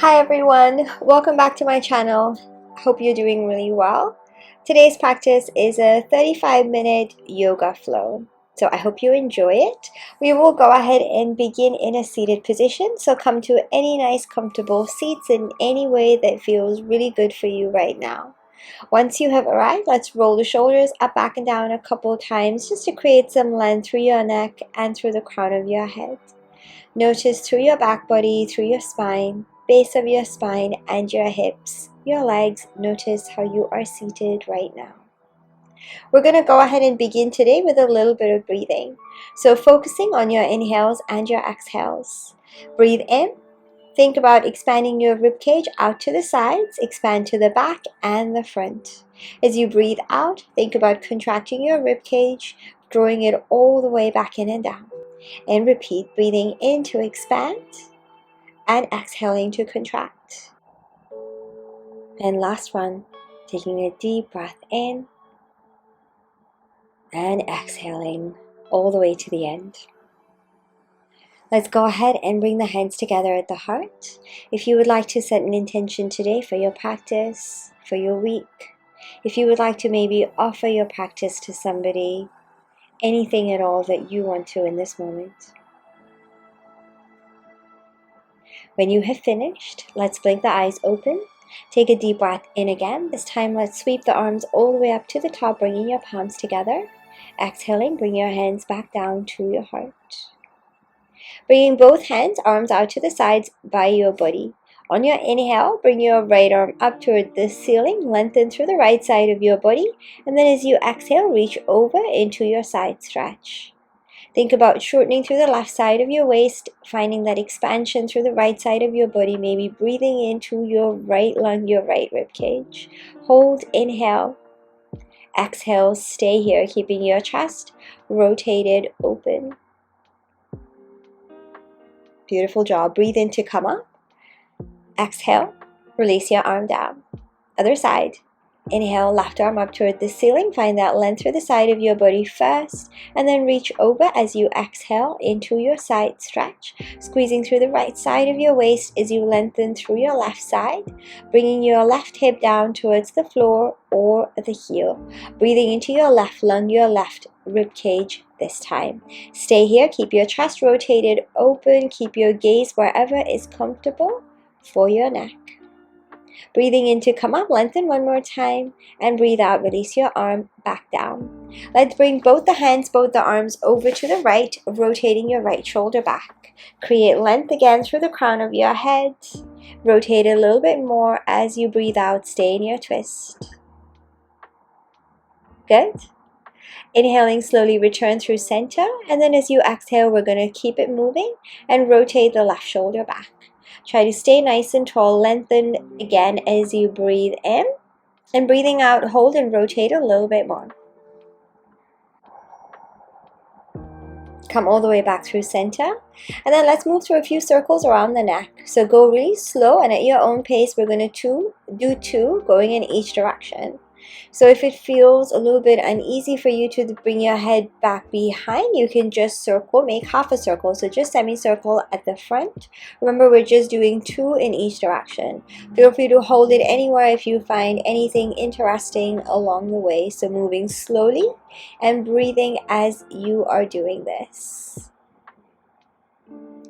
Hi everyone, welcome back to my channel. Hope you're doing really well. Today's practice is a 35-minute yoga flow. So I hope you enjoy it. We will go ahead and begin in a seated position. So come to any nice comfortable seats in any way that feels really good for you right now. Once you have arrived, let's roll the shoulders up, back, and down a couple times just to create some length through your neck and through the crown of your head. Notice through your back body, through your spine, base of your spine and your hips, your legs. Notice how you are seated right now. We're going to go ahead and begin today with a little bit of breathing. So focusing on your inhales and your exhales. Breathe in. Think about expanding your ribcage out to the sides, expand to the back and the front. As you breathe out, think about contracting your ribcage, drawing it all the way back in and down. And repeat, breathing in to expand and exhaling to contract. And last one, taking a deep breath in and exhaling all the way to the end. Let's go ahead and bring the hands together at the heart. If you would like to set an intention today for your practice, for your week, if you would like to maybe offer your practice to somebody, anything at all that you want to in this moment. When you have finished, let's blink the eyes open. Take a deep breath in again. This time, let's sweep the arms all the way up to the top, bringing your palms together. Exhaling, bring your hands back down to your heart. Bringing both hands, arms out to the sides by your body. On your inhale, bring your right arm up toward the ceiling, lengthen through the right side of your body, and then as you exhale, reach over into your side stretch. Think about shortening through the left side of your waist, finding that expansion through the right side of your body, maybe breathing into your right lung, your right rib cage. Hold, inhale. Exhale, stay here, keeping your chest rotated, open. Beautiful job. Breathe in to come up. Exhale, release your arm down. Other side. Inhale, left arm up toward the ceiling. Find that length through the side of your body first, and then reach over as you exhale into your side stretch, squeezing through the right side of your waist as you lengthen through your left side, bringing your left hip down towards the floor or the heel, breathing into your left lung, your left rib cage this time. Stay here, keep your chest rotated, open, keep your gaze wherever is comfortable for your neck. Breathing in to come up, lengthen one more time, and breathe out, release your arm back down. Let's bring both the hands, both the arms over to the right, rotating your right shoulder back. Create length again through the crown of your head. Rotate a little bit more as you breathe out, stay in your twist. Good. Inhaling, slowly return through center, and then as you exhale, we're going to keep it moving and rotate the left shoulder back. Try to stay nice and tall, lengthen again as you breathe in, and breathing out, hold and rotate a little bit more. Come all the way back through center, and then let's move through a few circles around the neck. So go really slow, and at your own pace, we're going to do two, going in each direction. So if it feels a little bit uneasy for you to bring your head back behind, you can just circle, make half a circle. So just semicircle at the front. Remember, we're just doing two in each direction. Feel free to hold it anywhere if you find anything interesting along the way. So moving slowly and breathing as you are doing this.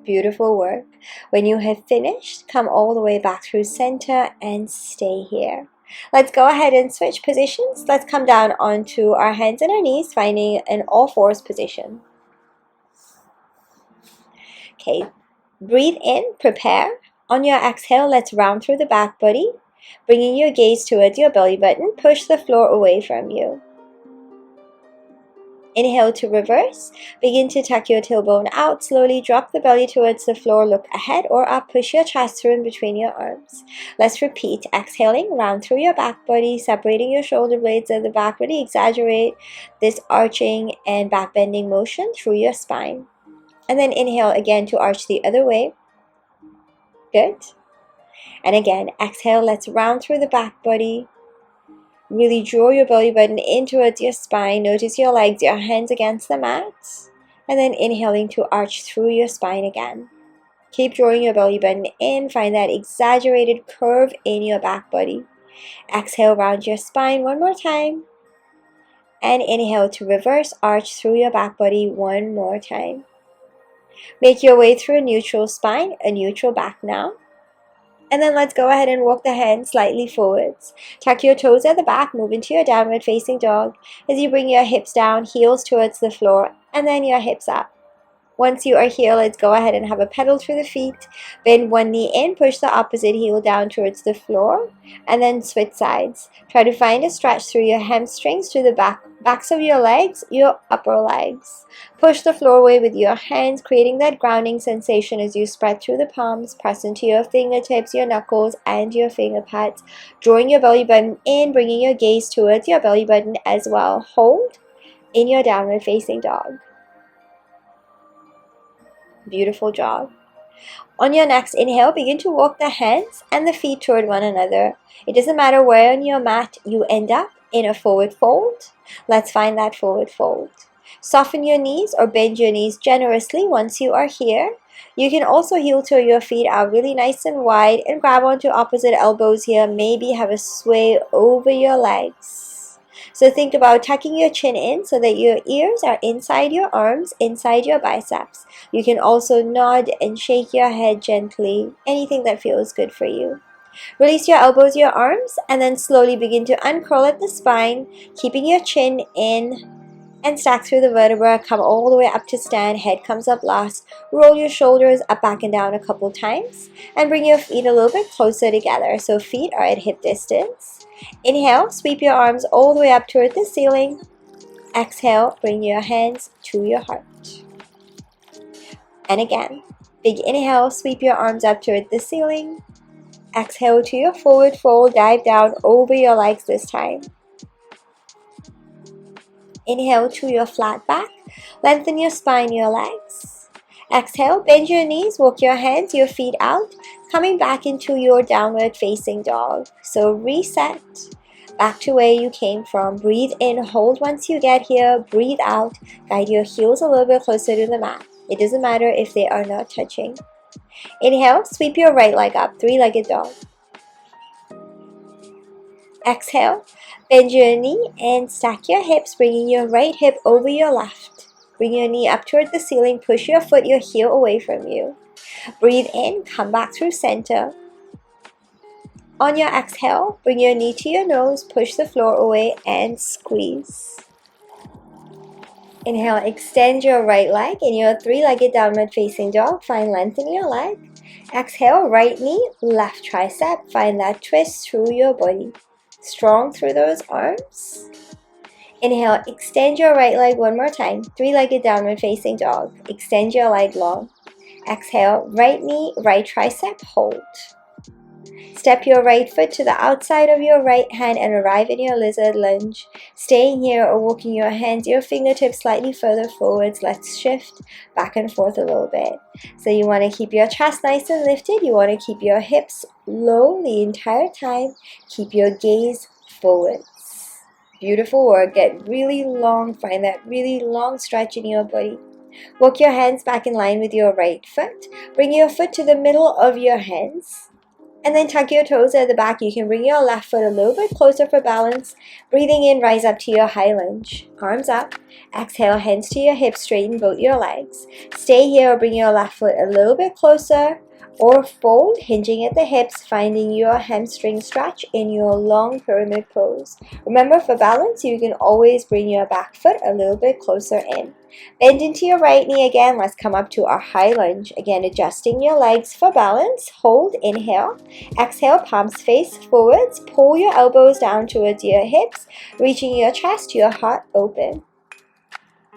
Beautiful work. When you have finished, come all the way back through center and stay here. Let's go ahead and switch positions. Let's come down onto our hands and our knees, finding an all fours position. Okay, breathe in, prepare. On your exhale, let's round through the back body, bringing your gaze towards your belly button. Push the floor away from you. Inhale to reverse. Begin to tuck your tailbone out. Slowly drop the belly towards the floor. Look ahead or up. Push your chest through in between your arms. Let's repeat. Exhaling, round through your back body, separating your shoulder blades at the back. Really exaggerate this arching and back bending motion through your spine. And then inhale again to arch the other way. Good. And again, exhale. Let's round through the back body. Really draw your belly button in towards your spine. Notice your legs, your hands against the mat. And then inhaling to arch through your spine again. Keep drawing your belly button in. Find that exaggerated curve in your back body. Exhale, round your spine one more time. And inhale to reverse arch through your back body one more time. Make your way through a neutral spine, a neutral back now. And then let's go ahead and walk the hands slightly forwards. Tuck your toes at the back, move into your downward facing dog. As you bring your hips down, heels towards the floor, and then your hips up. Once you are here, let's go ahead and have a pedal through the feet. Bend one knee in, push the opposite heel down towards the floor, and then switch sides. Try to find a stretch through your hamstrings to the backs of your legs, your upper legs. Push the floor away with your hands, creating that grounding sensation as you spread through the palms. Press into your fingertips, your knuckles, and your finger pads. Drawing your belly button in, bringing your gaze towards your belly button as well. Hold in your downward facing dog. Beautiful job. On your next inhale, begin to walk the hands and the feet toward one another. It doesn't matter where on your mat you end up in a forward fold. Let's find that forward fold. Soften your knees or bend your knees generously once you are here. You can also heel toe your feet out really nice and wide and grab onto opposite elbows here. Maybe have a sway over your legs. So think about tucking your chin in so that your ears are inside your arms, inside your biceps. You can also nod and shake your head gently, anything that feels good for you. Release your elbows, your arms, and then slowly begin to uncurl at the spine, keeping your chin in and stack through the vertebra. Come all the way up to stand, head comes up last. Roll your shoulders up, back, and down a couple times, and bring your feet a little bit closer together. So feet are at hip distance. Inhale, sweep your arms all the way up toward the ceiling. Exhale, bring your hands to your heart. And again, big inhale, sweep your arms up toward the ceiling. Exhale to your forward fold, dive down over your legs this time. Inhale to your flat back, lengthen your spine, your legs. Exhale, bend your knees, walk your hands, your feet out, coming back into your downward facing dog. So reset, back to where you came from. Breathe in, hold once you get here, breathe out, guide your heels a little bit closer to the mat. It doesn't matter if they are not touching. Inhale, sweep your right leg up, three-legged dog. Exhale, bend your knee and stack your hips, bringing your right hip over your left. Bring your knee up toward the ceiling, push your foot, your heel away from you. Breathe in, come back through center. On your exhale, bring your knee to your nose, push the floor away and squeeze. Inhale, extend your right leg in your three-legged downward facing dog. Find length in your leg. Exhale, right knee, left tricep. Find that twist through your body. Strong through those arms. Inhale, extend your right leg one more time. Three-legged downward facing dog. Extend your leg long. Exhale, right knee, right tricep, hold. Step your right foot to the outside of your right hand and arrive in your lizard lunge. Staying here or walking your hands, your fingertips slightly further forwards. Let's shift back and forth a little bit. So you want to keep your chest nice and lifted. You want to keep your hips low the entire time. Keep your gaze forwards. Beautiful work. Get really long. Find that really long stretch in your body. Walk your hands back in line with your right foot. Bring your foot to the middle of your hands. And then tuck your toes at the back. You can bring your left foot a little bit closer for balance. Breathing in, rise up to your high lunge. Arms up. Exhale, hands to your hips, straighten both your legs. Stay here or bring your left foot a little bit closer. Or fold, hinging at the hips, finding your hamstring stretch in your long pyramid pose. Remember, for balance, you can always bring your back foot a little bit closer in. Bend into your right knee again. Let's come up to our high lunge. Again, adjusting your legs for balance. Hold, inhale. Exhale, palms face forwards. Pull your elbows down towards your hips, reaching your chest, your heart open.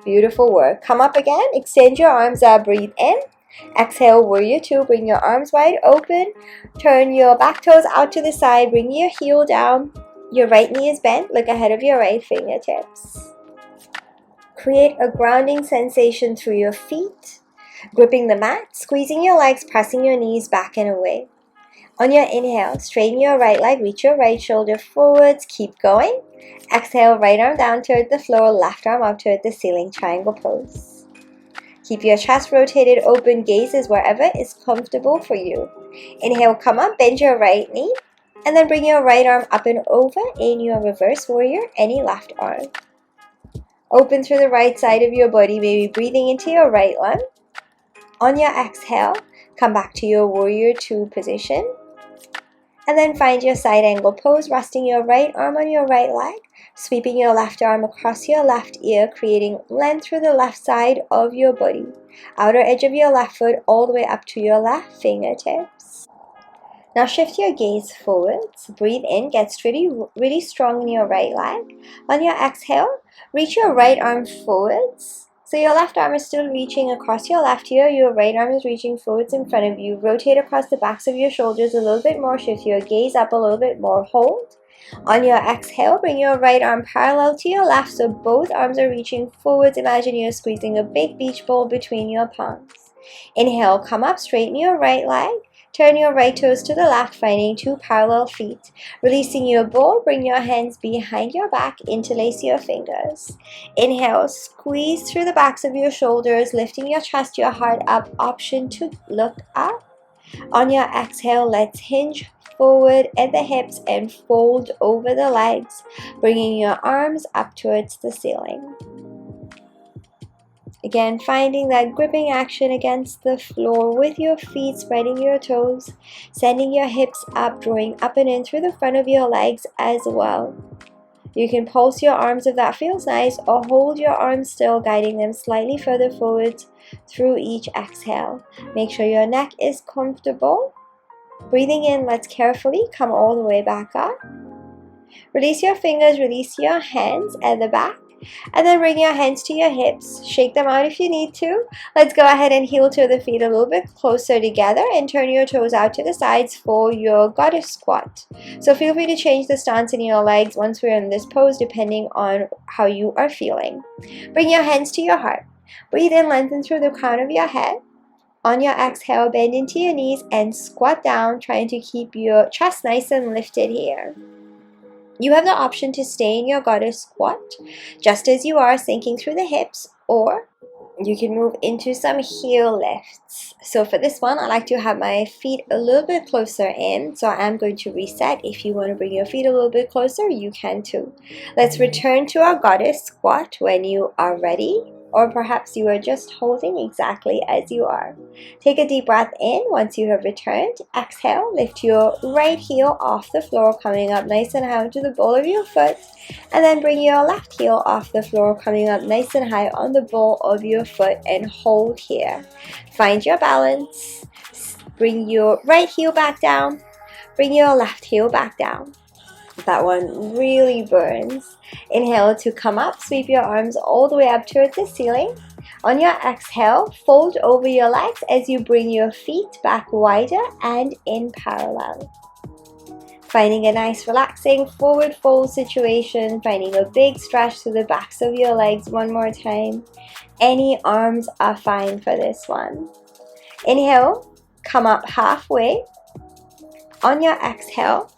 Beautiful work. Come up again. Extend your arms up. Breathe in. Exhale, warrior two. Bring your arms wide open. Turn your back toes out to the side. Bring your heel down. Your right knee is bent. Look ahead of your right fingertips. Create a grounding sensation through your feet. Gripping the mat, squeezing your legs, pressing your knees back and away. On your inhale, straighten your right leg. Reach your right shoulder forwards. Keep going. Exhale, right arm down toward the floor. Left arm up toward the ceiling. Triangle pose. Keep your chest rotated open, gaze is wherever is comfortable for you. Inhale, come up, bend your right knee, and then bring your right arm up and over in your reverse warrior, any left arm. Open through the right side of your body, maybe breathing into your right lung. On your exhale, come back to your warrior two position. And then find your side angle pose, resting your right arm on your right leg, sweeping your left arm across your left ear, creating length through the left side of your body. Outer edge of your left foot all the way up to your left fingertips. Now shift your gaze forwards. Breathe in, get really strong in your right leg. On your exhale, reach your right arm forwards. So your left arm is still reaching across your left ear, your right arm is reaching forwards in front of you. Rotate across the backs of your shoulders a little bit more, shift your gaze up a little bit more, hold. On your exhale, bring your right arm parallel to your left, so both arms are reaching forwards. Imagine you're squeezing a big beach ball between your palms. Inhale, come up, straighten your right leg. Turn your right toes to the left, finding two parallel feet. Releasing your ball, bring your hands behind your back, interlace your fingers. Inhale, squeeze through the backs of your shoulders, lifting your chest, your heart up, option to look up. On your exhale, let's hinge forward at the hips and fold over the legs, bringing your arms up towards the ceiling. Again, finding that gripping action against the floor with your feet, spreading your toes, sending your hips up, drawing up and in through the front of your legs as well. You can pulse your arms if that feels nice, or hold your arms still, guiding them slightly further forward through each exhale. Make sure your neck is comfortable. Breathing in, let's carefully come all the way back up. Release your fingers, release your hands at the back. And then bring your hands to your hips, shake them out if you need to. Let's go ahead and heel to the feet a little bit closer together and turn your toes out to the sides for your goddess squat. So feel free to change the stance in your legs once we're in this pose, depending on how you are feeling. Bring your hands to your heart. Breathe in, lengthen through the crown of your head. On your exhale, bend into your knees and squat down, trying to keep your chest nice and lifted here. You have the option to stay in your goddess squat, just as you are, sinking through the hips, or you can move into some heel lifts. So for this one, I like to have my feet a little bit closer in, so I'm going to reset. If you want to bring your feet a little bit closer, you can too. Let's return to our goddess squat when you are ready, or perhaps you are just holding exactly as you are. Take a deep breath in. Once you have returned, exhale, lift your right heel off the floor, coming up nice and high to the ball of your foot, and then bring your left heel off the floor, coming up nice and high on the ball of your foot, and hold here. Find your balance. Bring your right heel back down, bring your left heel back down. That one really burns. Inhale to come up, sweep your arms all the way up towards the ceiling. On your exhale, fold over your legs as you bring your feet back wider and in parallel. Finding a nice relaxing forward fold situation, finding a big stretch through the backs of your legs one more time. Any arms are fine for this one. Inhale, come up halfway. On your exhale,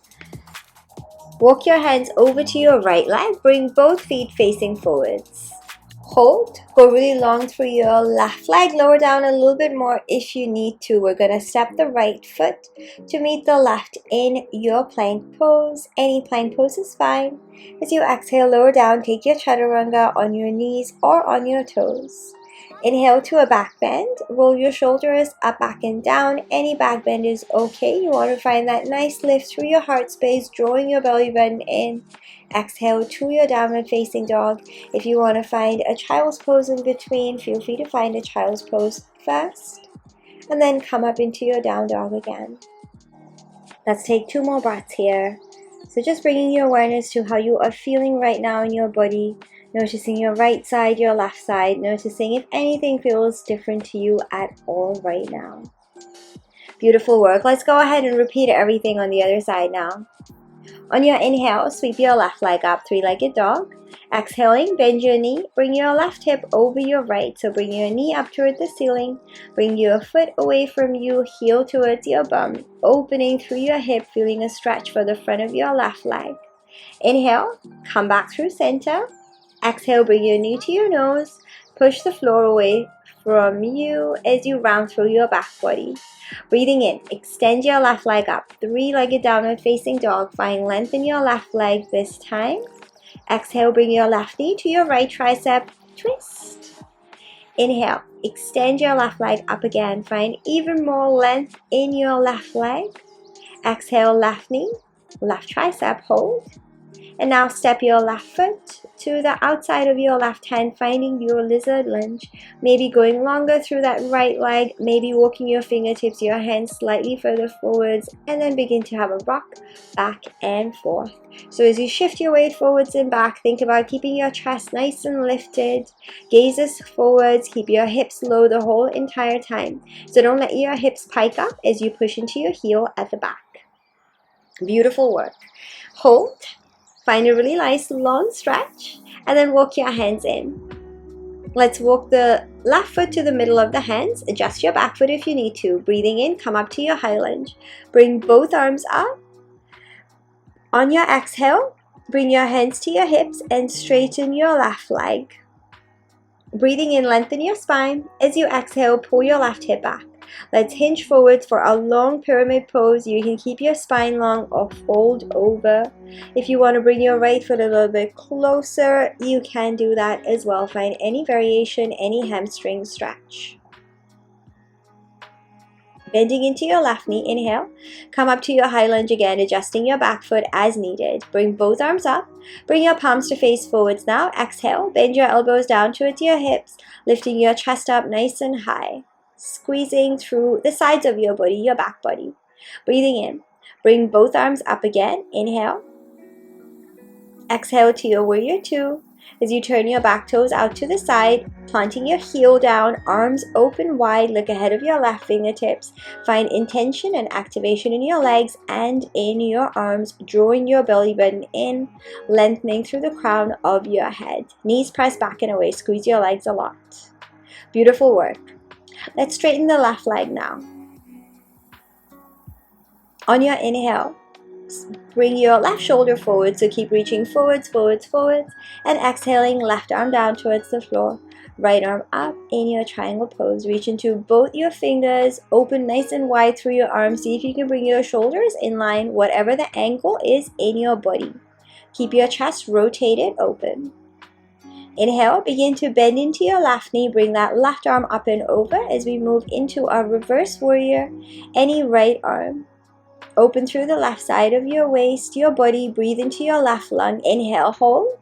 walk your hands over to your right leg, bring both feet facing forwards. Hold, go really long through your left leg, lower down a little bit more if you need to. We're going to step the right foot to meet the left in your plank pose. Any plank pose is fine. As you exhale, lower down, take your chaturanga on your knees or on your toes. Inhale to a back bend, roll your shoulders up, back, and down. Any back bend is okay. You want to find that nice lift through your heart space, drawing your belly button in. Exhale to your downward facing dog. If you want to find a child's pose in between, feel free to find a child's pose first. And then come up into your down dog again. Let's take 2 more breaths here. So just bringing your awareness to how you are feeling right now in your body. Noticing your right side, your left side. Noticing if anything feels different to you at all right now. Beautiful work. Let's go ahead and repeat everything on the other side now. On your inhale, sweep your left leg up, 3-legged dog. Exhaling, bend your knee. Bring your left hip over your right. So bring your knee up toward the ceiling. Bring your foot away from you, heel towards your bum. Opening through your hip, feeling a stretch for the front of your left leg. Inhale, come back through center. Exhale, bring your knee to your nose. Push the floor away from you as you round through your back body. Breathing in, extend your left leg up, three-legged downward facing dog. Find length in your left leg this time. Exhale, bring your left knee to your right tricep, twist. Inhale, extend your left leg up again. Find even more length in your left leg. Exhale, left knee, left tricep, hold. And now step your left foot to the outside of your left hand, finding your lizard lunge. Maybe going longer through that right leg, maybe walking your fingertips, your hands slightly further forwards, and then begin to have a rock back and forth. So as you shift your weight forwards and back, think about keeping your chest nice and lifted. Gazes forwards, keep your hips low the whole entire time. So don't let your hips pike up as you push into your heel at the back. Beautiful work. Hold. Find a really nice long stretch and then walk your hands in. Let's walk the left foot to the middle of the hands. Adjust your back foot if you need to. Breathing in, come up to your high lunge. Bring both arms up. On your exhale, bring your hands to your hips and straighten your left leg. Breathing in, lengthen your spine. As you exhale, pull your left hip back. Let's hinge forward for a long pyramid pose. You can keep your spine long or fold over. If you want to bring your right foot a little bit closer, you can do that as well. Find any variation, any hamstring stretch. Bending into your left knee, inhale. Come up to your high lunge again, adjusting your back foot as needed. Bring both arms up. Bring your palms to face forwards now. Exhale, bend your elbows down towards your hips, lifting your chest up nice and high. Squeezing through the sides of your body, your back body. Breathing in. Bring both arms up again. Inhale. Exhale to your warrior two. As you turn your back toes out to the side, planting your heel down, arms open wide, look ahead of your left fingertips. Find intention and activation in your legs and in your arms, drawing your belly button in, lengthening through the crown of your head. Knees press back and away, squeeze your legs a lot. Beautiful work. Let's straighten the left leg now. On your inhale, bring your left shoulder forward, so keep reaching forwards, forwards, forwards, and exhaling, left arm down towards the floor, right arm up in your triangle pose. Reach into both your fingers, open nice and wide through your arms. See if you can bring your shoulders in line, whatever the angle is in your body. Keep your chest rotated open. Inhale, begin to bend into your left knee, bring that left arm up and over as we move into our reverse warrior. Any right arm. Open through the left side of your waist, your body, breathe into your left lung. Inhale, hold.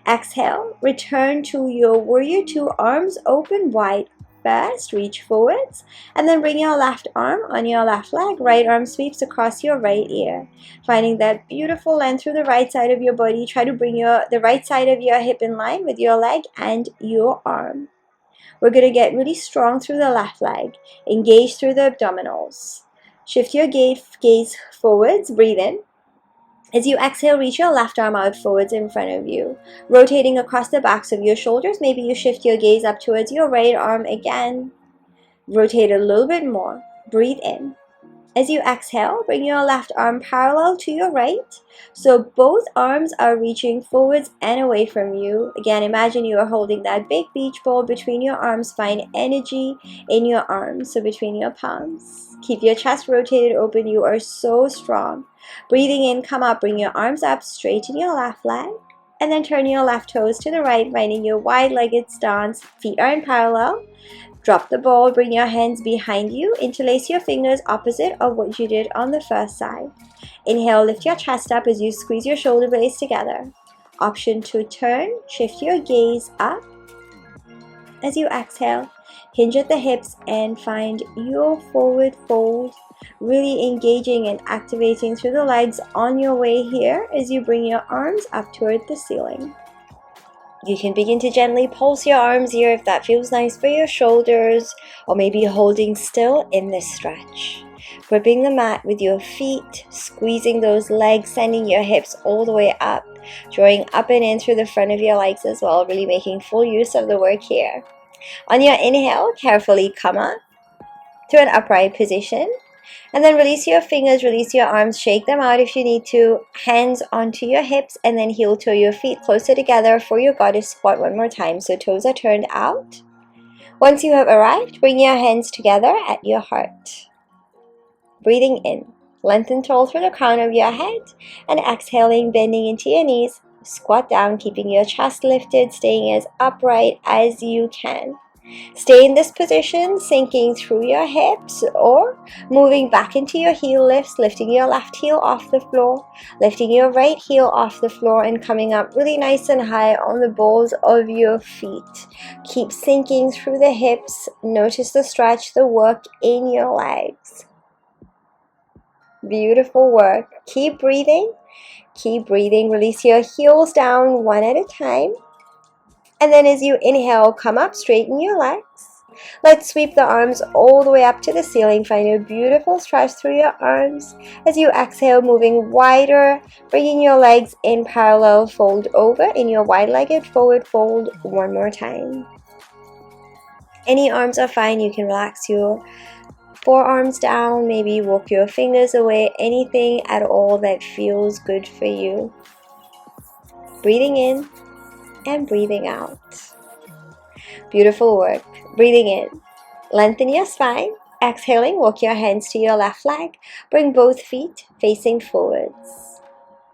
Exhale, return to your warrior two, arms open wide. First, reach forwards, and then bring your left arm on your left leg. Right arm sweeps across your right ear. Finding that beautiful length through the right side of your body. Try to bring the right side of your hip in line with your leg and your arm. We're going to get really strong through the left leg. Engage through the abdominals. Shift your gaze forwards, breathe in. As you exhale, reach your left arm out forwards in front of you, rotating across the backs of your shoulders. Maybe you shift your gaze up towards your right arm again. Rotate a little bit more. Breathe in. As you exhale, bring your left arm parallel to your right, so both arms are reaching forwards and away from you. Again, imagine you are holding that big beach ball between your arms. Find energy in your arms, so between your palms. Keep your chest rotated open. You are so strong. Breathing in, come up, bring your arms up, straighten your left leg, and then turn your left toes to the right, finding your wide-legged stance. Feet are in parallel. Drop the ball, bring your hands behind you, interlace your fingers opposite of what you did on the first side. Inhale, lift your chest up as you squeeze your shoulder blades together. Option to turn, shift your gaze up. As you exhale, hinge at the hips and find your forward fold, really engaging and activating through the legs on your way here as you bring your arms up toward the ceiling. You can begin to gently pulse your arms here if that feels nice for your shoulders, or maybe holding still in this stretch. Gripping the mat with your feet, squeezing those legs, sending your hips all the way up, drawing up and in through the front of your legs as well, really making full use of the work here. On your inhale, carefully come up to an upright position. And then release your fingers, release your arms, shake them out if you need to. Hands onto your hips and then heel toe your feet closer together for your goddess squat one more time. So toes are turned out. Once you have arrived, bring your hands together at your heart. Breathing in, lengthen tall through the crown of your head, and exhaling, bending into your knees. Squat down, keeping your chest lifted, staying as upright as you can. Stay in this position, sinking through your hips or moving back into your heel lifts, lifting your left heel off the floor, lifting your right heel off the floor, and coming up really nice and high on the balls of your feet. Keep sinking through the hips. Notice the stretch, the work in your legs. Beautiful work. Keep breathing. Keep breathing. Release your heels down one at a time. And then as you inhale, come up, straighten your legs. Let's sweep the arms all the way up to the ceiling. Find a beautiful stretch through your arms. As you exhale, moving wider, bringing your legs in parallel, fold over in your wide-legged forward fold one more time. Any arms are fine. You can relax your forearms down, maybe walk your fingers away, anything at all that feels good for you. Breathing in and breathing out. Beautiful work. Breathing in, lengthen your spine. Exhaling, walk your hands to your left leg. Bring both feet facing forwards.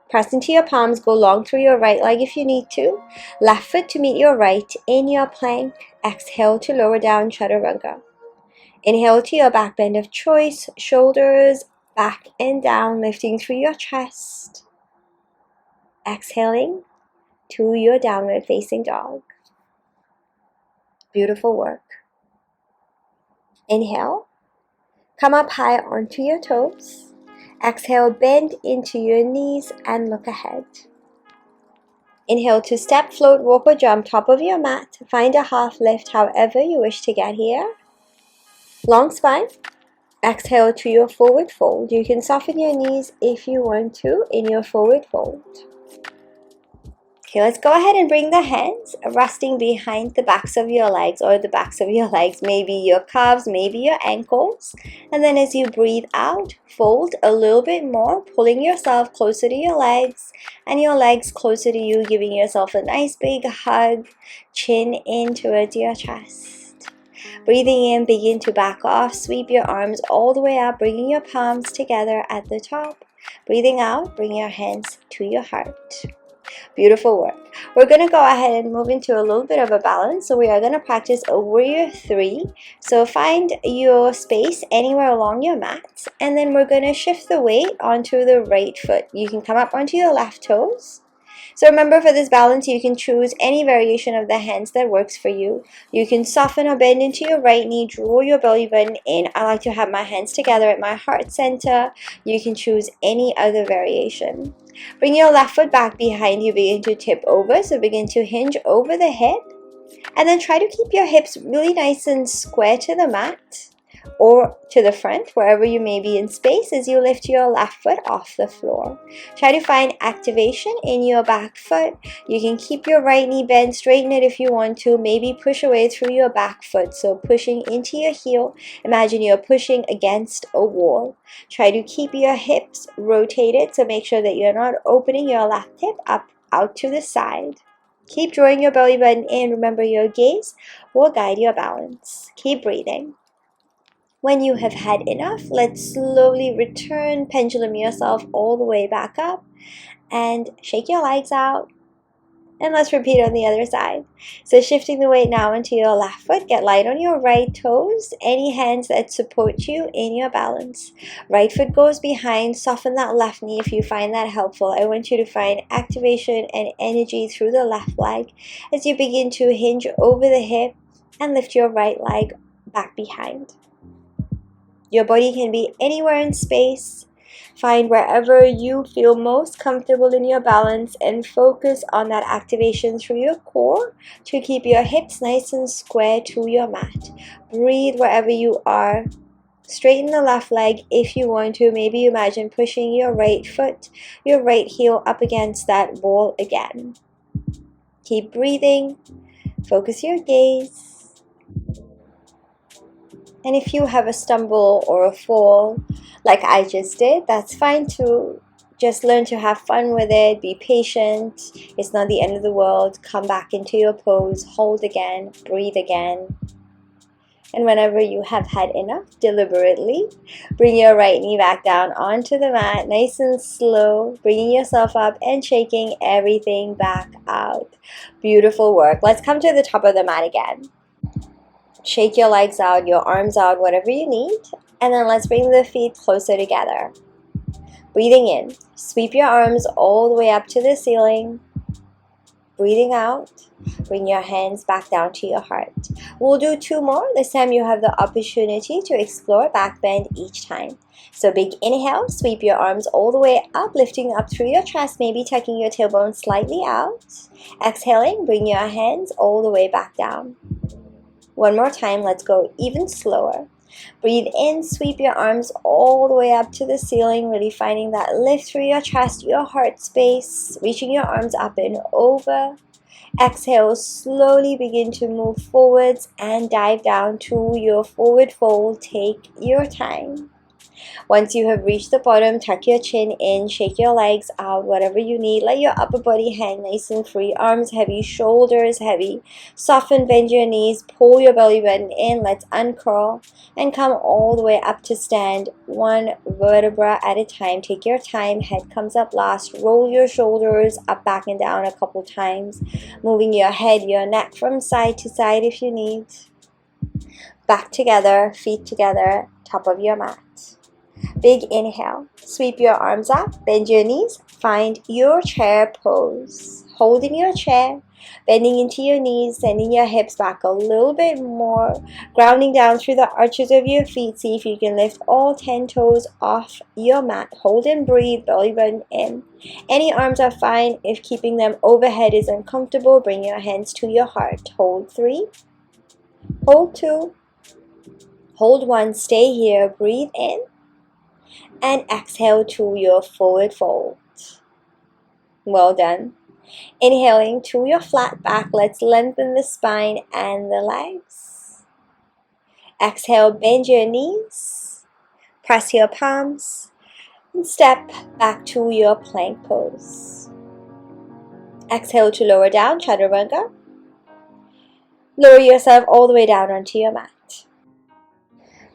Press into your palms, go long through your right leg if you need to. Left foot to meet your right in your plank. Exhale to lower down, chaturanga. Inhale to your back bend of choice, shoulders back and down, lifting through your chest. Exhaling to your downward facing dog. Beautiful work. Inhale, come up high onto your toes. Exhale, bend into your knees and look ahead. Inhale to step, float, walk or jump top of your mat. Find a half lift however you wish to get here. Long spine. Exhale to your forward fold. You can soften your knees if you want to in your forward fold. Okay, let's go ahead and bring the hands resting behind the backs of your legs, or the backs of your legs, maybe your calves, maybe your ankles. And then as you breathe out, fold a little bit more, pulling yourself closer to your legs and your legs closer to you, giving yourself a nice big hug, chin in towards your chest. Breathing in, begin to back off, sweep your arms all the way up, bringing your palms together at the top. Breathing out, bring your hands to your heart. Beautiful work. We're going to go ahead and move into a little bit of a balance. So we are going to practice a warrior 3. So find your space anywhere along your mat, and then we're going to shift the weight onto the right foot. You can come up onto your left toes. So remember, for this balance, you can choose any variation of the hands that works for you. You can soften or bend into your right knee, draw your belly button in. I like to have my hands together at my heart center. You can choose any other variation. Bring your left foot back behind you, begin to tip over. So begin to hinge over the hip. And then try to keep your hips really nice and square to the mat or to the front, wherever you may be in space, as you lift your left foot off the floor. Try to find activation in your back foot. You can keep your right knee bent, straighten it if you want to, maybe push away through your back foot. So pushing into your heel, imagine you're pushing against a wall. Try to keep your hips rotated, so make sure that you're not opening your left hip up out to the side. Keep drawing your belly button in. Remember, your gaze will guide your balance. Keep breathing. When you have had enough, let's slowly return, pendulum yourself all the way back up and shake your legs out. And let's repeat on the other side. So shifting the weight now into your left foot, get light on your right toes, any hands that support you in your balance. Right foot goes behind, soften that left knee if you find that helpful. I want you to find activation and energy through the left leg as you begin to hinge over the hip and lift your right leg back behind. Your body can be anywhere in space. Find wherever you feel most comfortable in your balance and focus on that activation through your core to keep your hips nice and square to your mat. Breathe wherever you are. Straighten the left leg if you want to. Maybe imagine pushing your right foot, your right heel up against that wall again. Keep breathing. Focus your gaze. And if you have a stumble or a fall, like I just did, that's fine too. Just learn to have fun with it. Be patient. It's not the end of the world. Come back into your pose. Hold again. Breathe again. And whenever you have had enough, deliberately bring your right knee back down onto the mat, nice and slow, bringing yourself up and shaking everything back out. Beautiful work. Let's come to the top of the mat again. Shake your legs out, your arms out, whatever you need. And then let's bring the feet closer together. Breathing in, sweep your arms all the way up to the ceiling. Breathing out, bring your hands back down to your heart. We'll do 2 more. This time you have the opportunity to explore back bend each time. So big inhale, sweep your arms all the way up, lifting up through your chest, maybe tucking your tailbone slightly out. Exhaling, bring your hands all the way back down. One more time, let's go even slower. Breathe in, sweep your arms all the way up to the ceiling, really finding that lift through your chest, your heart space, reaching your arms up and over. Exhale, slowly begin to move forwards and dive down to your forward fold. Take your time. Once you have reached the bottom, tuck your chin in, shake your legs out, whatever you need. Let your upper body hang nice and free. Arms heavy, shoulders heavy. Soften, bend your knees, pull your belly button in. Let's uncurl and come all the way up to stand, 1 vertebra at a time. Take your time, head comes up last. Roll your shoulders up, back, and down a couple times. Moving your head, your neck from side to side if you need. Back together, feet together, top of your mat. Big inhale, sweep your arms up, bend your knees, find your chair pose. Holding your chair, bending into your knees, sending your hips back a little bit more, grounding down through the arches of your feet. See if you can lift all 10 toes off your mat. Hold and breathe, belly button in. Any arms are fine. If keeping them overhead is uncomfortable, bring your hands to your heart. Hold 3, hold 2, hold 1, stay here, breathe in. And exhale to your forward fold. Well done. Inhaling to your flat back. Let's lengthen the spine and the legs. Exhale, bend your knees. Press your palms. And step back to your plank pose. Exhale to lower down, chaturanga. Lower yourself all the way down onto your mat.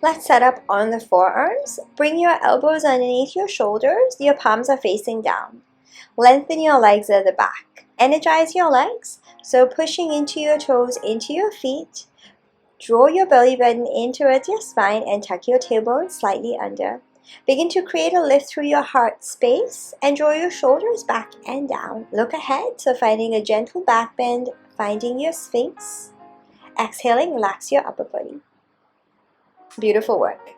Let's set up on the forearms. Bring your elbows underneath your shoulders. Your palms are facing down. Lengthen your legs at the back. Energize your legs. So pushing into your toes, into your feet. Draw your belly button in towards your spine and tuck your tailbone slightly under. Begin to create a lift through your heart space and draw your shoulders back and down. Look ahead, so finding a gentle back bend, finding your sphinx. Exhaling, relax your upper body. Beautiful work.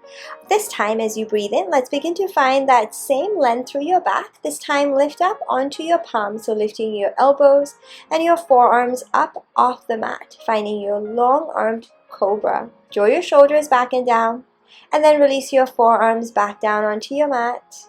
This time as you breathe in, let's begin to find that same length through your back. This time lift up onto your palms, so lifting your elbows and your forearms up off the mat, finding your long-armed cobra. Draw your shoulders back and down, and then release your forearms back down onto your mat.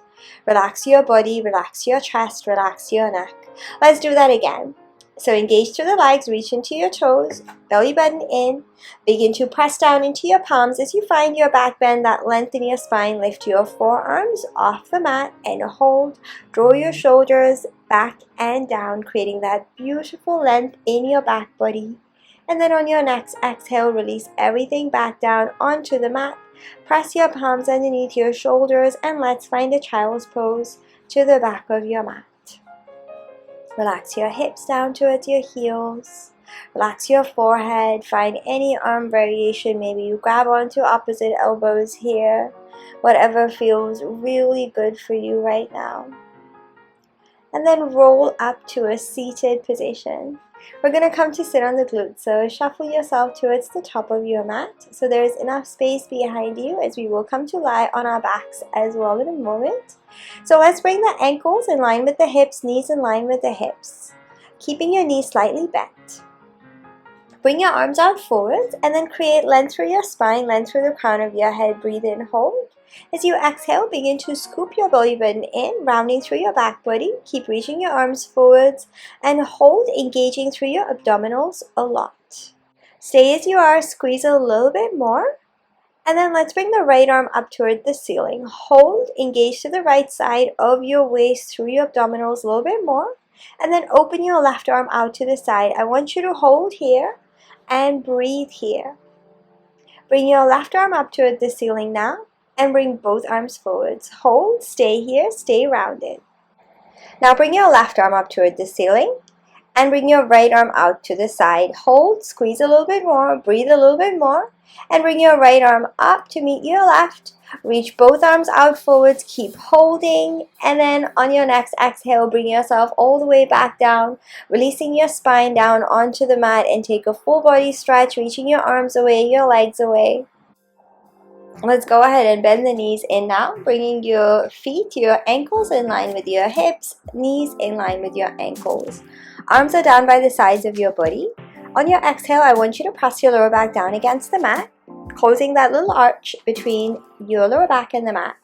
Relax your body, relax your chest, relax your neck. Let's do that again. So engage through the legs, reach into your toes, belly button in. Begin to press down into your palms as you find your back bend, that length in your spine. Lift your forearms off the mat and hold. Draw your shoulders back and down, creating that beautiful length in your back body. And then on your next exhale, release everything back down onto the mat. Press your palms underneath your shoulders and let's find a child's pose to the back of your mat. Relax your hips down towards your heels. Relax your forehead. Find any arm variation. Maybe you grab onto opposite elbows here. Whatever feels really good for you right now. And then roll up to a seated position. We're going to come to sit on the glutes. So shuffle yourself towards the top of your mat so there is enough space behind you, as we will come to lie on our backs as well in a moment. So let's bring the ankles in line with the hips, knees in line with the hips, keeping your knees slightly bent. Bring your arms out forwards and then create length through your spine, length through the crown of your head. Breathe in, hold. As you exhale, begin to scoop your belly button in, rounding through your back body. Keep reaching your arms forwards and hold, engaging through your abdominals a lot. Stay as you are, squeeze a little bit more. And then let's bring the right arm up toward the ceiling. Hold, engage to the right side of your waist through your abdominals a little bit more. And then open your left arm out to the side. I want you to hold here and breathe here. Bring your left arm up toward the ceiling now, and bring both arms forwards. Hold, stay here, stay rounded. Now bring your left arm up toward the ceiling, and bring your right arm out to the side. Hold, squeeze a little bit more, breathe a little bit more, and bring your right arm up to meet your left. Reach both arms out forwards, keep holding, and then on your next exhale, bring yourself all the way back down, releasing your spine down onto the mat, and take a full body stretch, reaching your arms away, your legs away. Let's go ahead and bend the knees in now, bringing your feet, your ankles in line with your hips, knees in line with your ankles. Arms are down by the sides of your body. On your exhale, I want you to press your lower back down against the mat, closing that little arch between your lower back and the mat.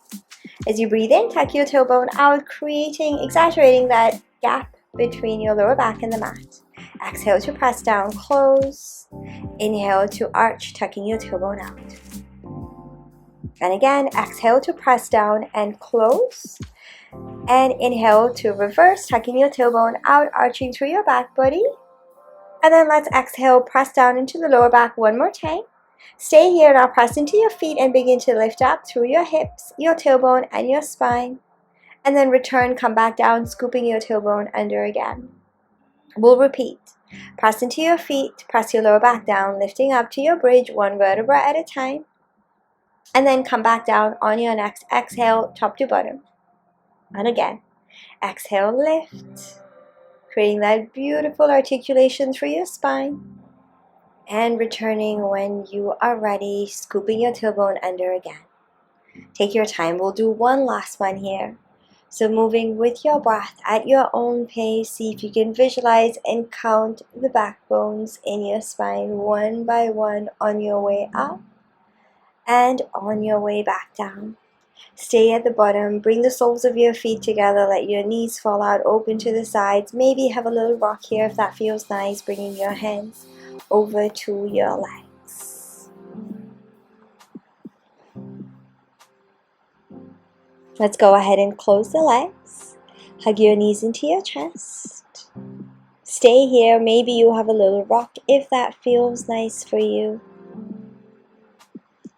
As you breathe in, tuck your tailbone out, exaggerating that gap between your lower back and the mat. Exhale to press down, close. Inhale to arch, tucking your tailbone out. And again, exhale to press down and close. And inhale to reverse, tucking your tailbone out, arching through your back body. And then let's exhale, press down into the lower back one more time. Stay here, now press into your feet and begin to lift up through your hips, your tailbone, and your spine. And then return, come back down, scooping your tailbone under again. We'll repeat. Press into your feet, press your lower back down, lifting up to your bridge, one vertebra at a time. And then come back down on your next exhale, top to bottom. And again, exhale, lift, creating that beautiful articulation through your spine. And returning when you are ready, scooping your tailbone under again. Take your time, we'll do one last one here. So moving with your breath at your own pace, see if you can visualize and count the backbones in your spine one by one on your way up and on your way back down. Stay at the bottom, bring the soles of your feet together, let your knees fall out, open to the sides. Maybe have a little rock here if that feels nice, bringing your hands over to your legs. Let's go ahead and close the legs. Hug your knees into your chest. Stay here, maybe you have a little rock if that feels nice for you.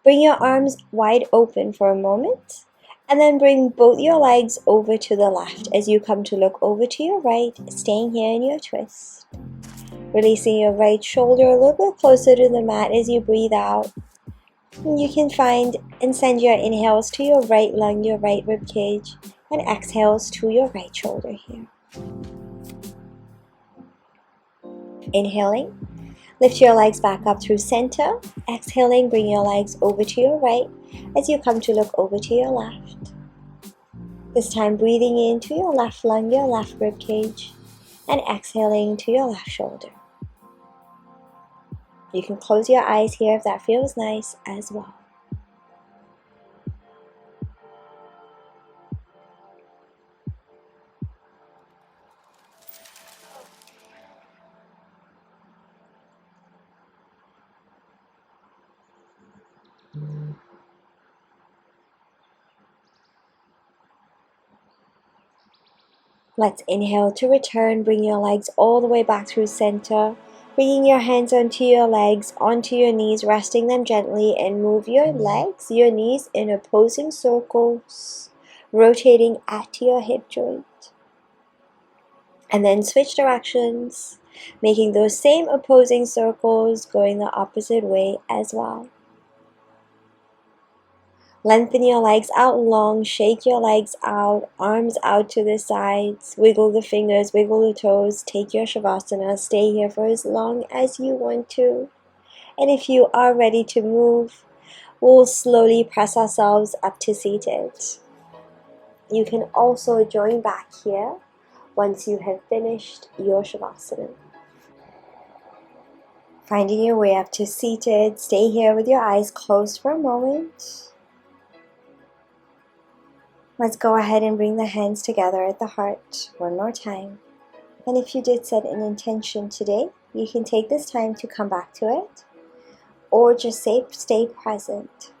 Bring your arms wide open for a moment, and then bring both your legs over to the left as you come to look over to your right, staying here in your twist. Releasing your right shoulder a little bit closer to the mat as you breathe out. And you can find and send your inhales to your right lung, your right rib cage, and exhales to your right shoulder here. Inhaling. Lift your legs back up through center. Exhaling, bring your legs over to your right as you come to look over to your left. This time breathing into your left lung, your left rib cage, and exhaling to your left shoulder. You can close your eyes here if that feels nice as well. Let's inhale to return, bring your legs all the way back through center, bringing your hands onto your legs, onto your knees, resting them gently, and move your legs, your knees in opposing circles, rotating at your hip joint. And then switch directions, making those same opposing circles, going the opposite way as well. Lengthen your legs out long, shake your legs out, arms out to the sides, wiggle the fingers, wiggle the toes, take your Shavasana, stay here for as long as you want to. And if you are ready to move, we'll slowly press ourselves up to seated. You can also join back here once you have finished your Shavasana. Finding your way up to seated, stay here with your eyes closed for a moment. Let's go ahead and bring the hands together at the heart one more time. And if you did set an intention today, you can take this time to come back to it, or just stay present.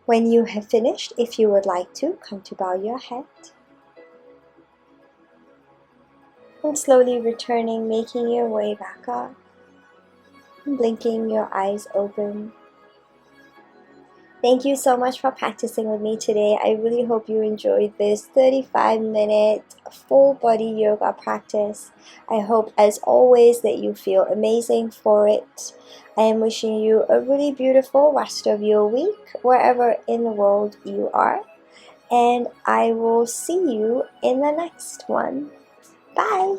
When you have finished, if you would like to, come to bow your head. And slowly returning, making your way back up. blinking your eyes open. Thank you so much for practicing with me today. I really hope you enjoyed this 35-minute full body yoga practice. I hope, as always, that you feel amazing for it. I am wishing you a really beautiful rest of your week, wherever in the world you are. And I will see you in the next one. Bye!